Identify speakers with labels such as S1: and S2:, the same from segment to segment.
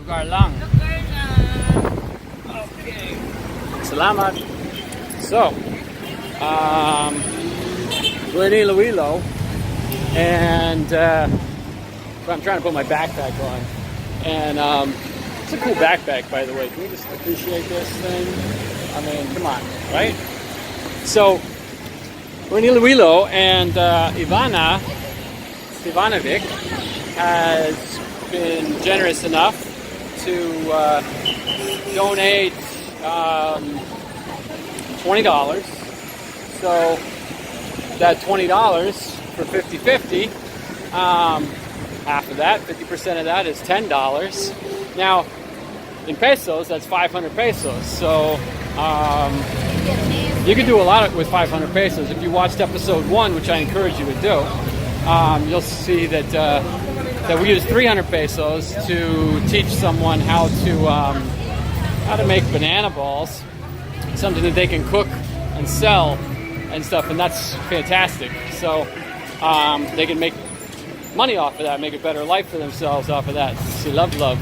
S1: Lugar lang. Okay. Salamat. So, we're in Iloilo, and I'm trying to put my backpack on. And it's a cool backpack, by the way. Can we just appreciate this thing? I mean, come on, right? So, we're in Iloilo, and Ivanovic has been generous enough to donate $20. So, that $20 for 50-50, half of that, 50% of that is $10. Now, in pesos, that's 500 pesos. So, you can do a lot with 500 pesos. If you watched episode 1, which I encourage you to do, you'll see that that we use 300 pesos to teach someone how to make banana balls, something that they can cook and sell and stuff, and that's fantastic. So they can make money off of that, make a better life for themselves off of that. So love.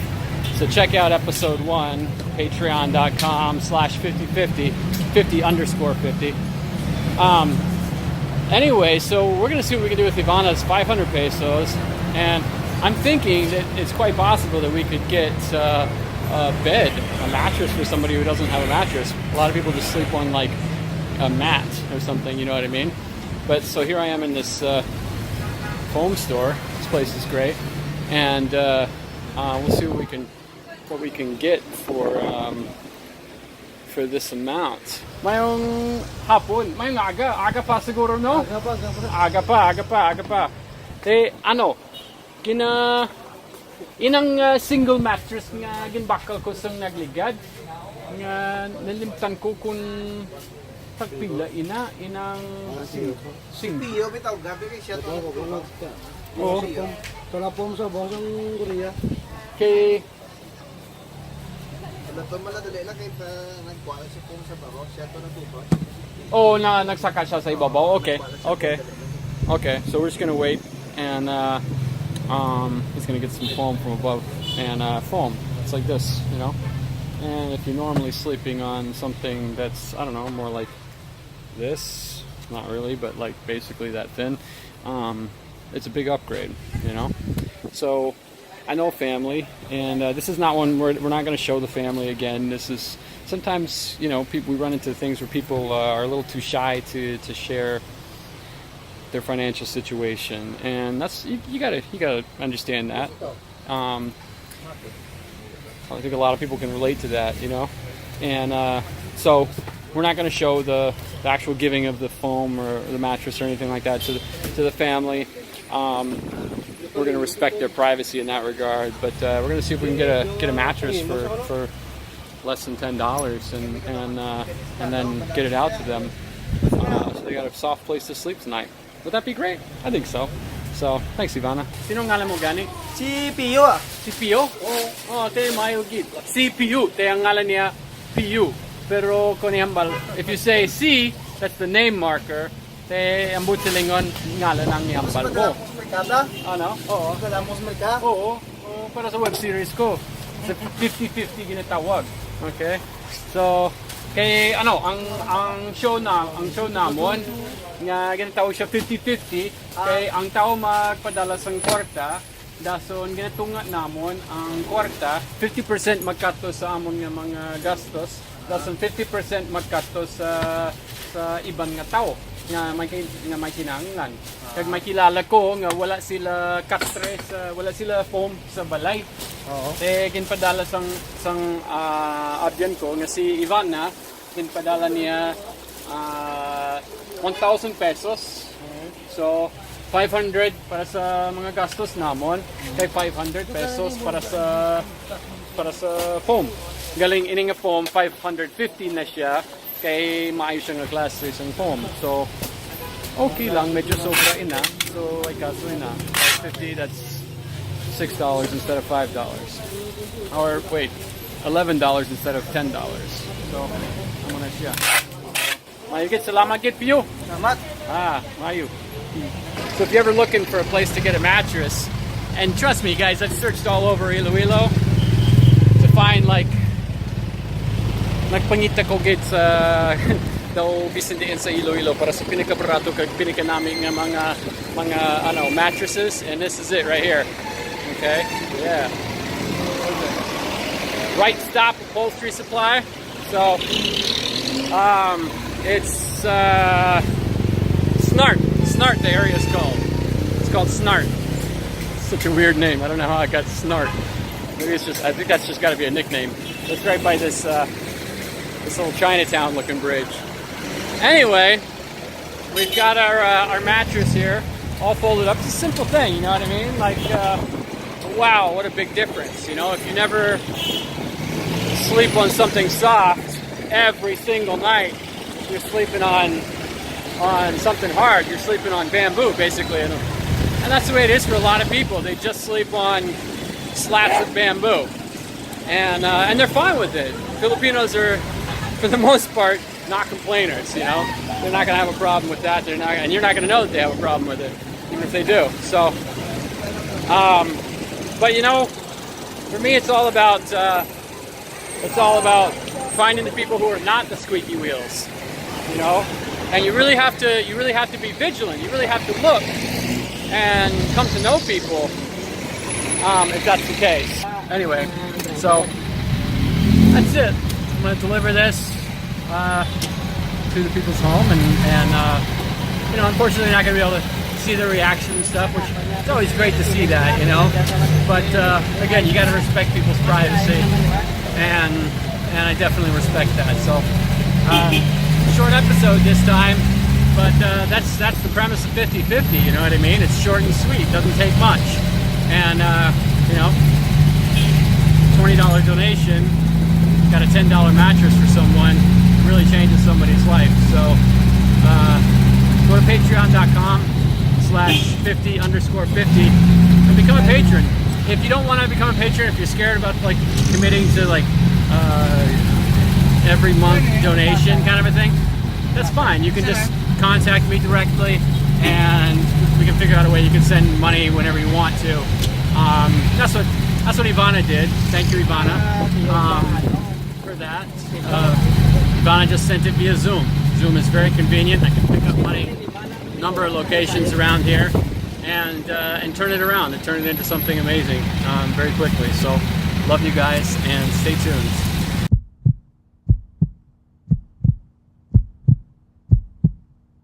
S1: So check out episode 1, patreon.com/5050, 50_50. Anyway, so we're going to see what we can do with Ivana's 500 pesos, and I'm thinking that it's quite possible that we could get a bed, a mattress for somebody who doesn't have a mattress. A lot of people just sleep on like a mat or something, you know what I mean? But so here I am in this foam store. This place is great, and we'll see what we can get for this amount. Mayong hapon, mayong aga pa siguro, no? Aga pa. Ano, inang single mattress nga ginbakal ko sang nagligad, nga nalimtan ko kung tagpila inang
S2: Piyo bitaw gabi kay siya to.
S1: Oo.
S3: Talapom sa bosong Korea.
S1: Kay
S2: Lato maladali lang kay nagkuha siya kung sa baro siya to natupos.
S1: oh, nagsaka siya sa ibabaw. Okay. So we're just gonna wait, and he's gonna get some foam from above, and foam. It's like this, you know. And if you're normally sleeping on something that's, I don't know, more like this, not really, but like basically that thin, it's a big upgrade, you know. So I know family, and this is not one we're not going to show the family again. This is sometimes, you know, we run into things where people are a little too shy to share their financial situation, and that's you gotta understand that. I think a lot of people can relate to that, you know, and so we're not going to show the actual giving of the foam or the mattress or anything like that to the family. We're going to respect their privacy in that regard, but we're going to see if we can get a mattress for less than $10 and then get it out to them, so they got a soft place to sleep tonight. Would that be great? I think so. So, thanks, Ivana. Sino ngalan mo gani?
S2: Si Piyo ah.
S1: Si Pio? Oh, te mayo gid. Si Pio, te ang ngalan niya Pio. Pero kunihambal, if you say si, that's the name marker. Te ambut silingon ngalan ang nihambal mo.
S2: Merkada?
S1: Ano? Oo.
S2: Kalamos merkada?
S1: Oo. Para sa web series ko. Sa 50-50 ginatawag. Okay? So, kay ano, ang show namon nga ginatawag siya 50-50, kay ang tao magpadala sang kwarta, dason ginatunga namon ang kwarta, 50% magkato sa amon nga mga gastos, dason 50% magkato sa ibang nga tao nga may kinahanglan. Kag makilala ko nga wala sila katre, wala sila foam sa balay. Oo. Ginpadala sang abyan ko nga si Ivana, ginpadala niya 1,000 pesos. So 500 para sa mga gastos namon, kay 500 pesos para sa foam. Galing ini nga foam 550 na siya, kay maayos siya nga class 3 sang foam. So okay lang, medyo sobra ina. So ay kaso ina 550, that's $6 instead of $5. Or wait, $11 instead of $10. So ano na siya. Mayugit, salamat git Pio.
S2: Salamat.
S1: Mayu. So if you're ever looking for a place to get a mattress, and trust me guys, I've searched all over Iloilo, find like nagpangita ko gid sa daw bisan diin sa Iloilo para sa pinakabarato kag pinaka namin nga mga ano mattresses, and this is it right here. Okay, yeah. Right Stop Upholstery Supply. So it's Snart the area is called. It's called Snart. Such a weird name. I don't know how I got Snart. Maybe it's just, I think that's just got to be a nickname. It's right by this this little Chinatown looking bridge. Anyway, we've got our mattress here all folded up. It's a simple thing, you know what I mean? Like, wow, what a big difference. You know, if you never sleep on something soft every single night, you're sleeping on something hard. You're sleeping on bamboo, basically. And that's the way it is for a lot of people. They just sleep on slats of bamboo. And they're fine with it. Filipinos are, for the most part, not complainers, you know? They're not going to have a problem with that. They're not, and you're not going to know that they have a problem with it, even if they do. So, but you know, for me, it's all about finding the people who are not the squeaky wheels, you know? And you really have to be vigilant. You really have to look and come to know people, if that's the case. Anyway, so that's it. I'm going to deliver this to the people's home, and you know, unfortunately, not going to be able to see their reaction and stuff, which it's always great to see that, you know. But again, you got to respect people's privacy, and I definitely respect that. So short episode this time, but that's the premise of 50/50. You know what I mean? It's short and sweet, doesn't take much, and you know, $20 donation, got a $10 mattress for someone, really changes somebody's life. So go to patreon.com/50_50 and become a patron. If you don't want to become a patron, if you're scared about like committing to like every month donation kind of a thing, that's fine. You can just contact me directly and we can figure out a way you can send money whenever you want to. That's what Ivana did. Thank you, Ivana, for that. Ivana just sent it via Zoom. Zoom is very convenient. I can pick up money, number of locations around here, and turn it around and turn it into something amazing very quickly. So, love you guys and stay tuned.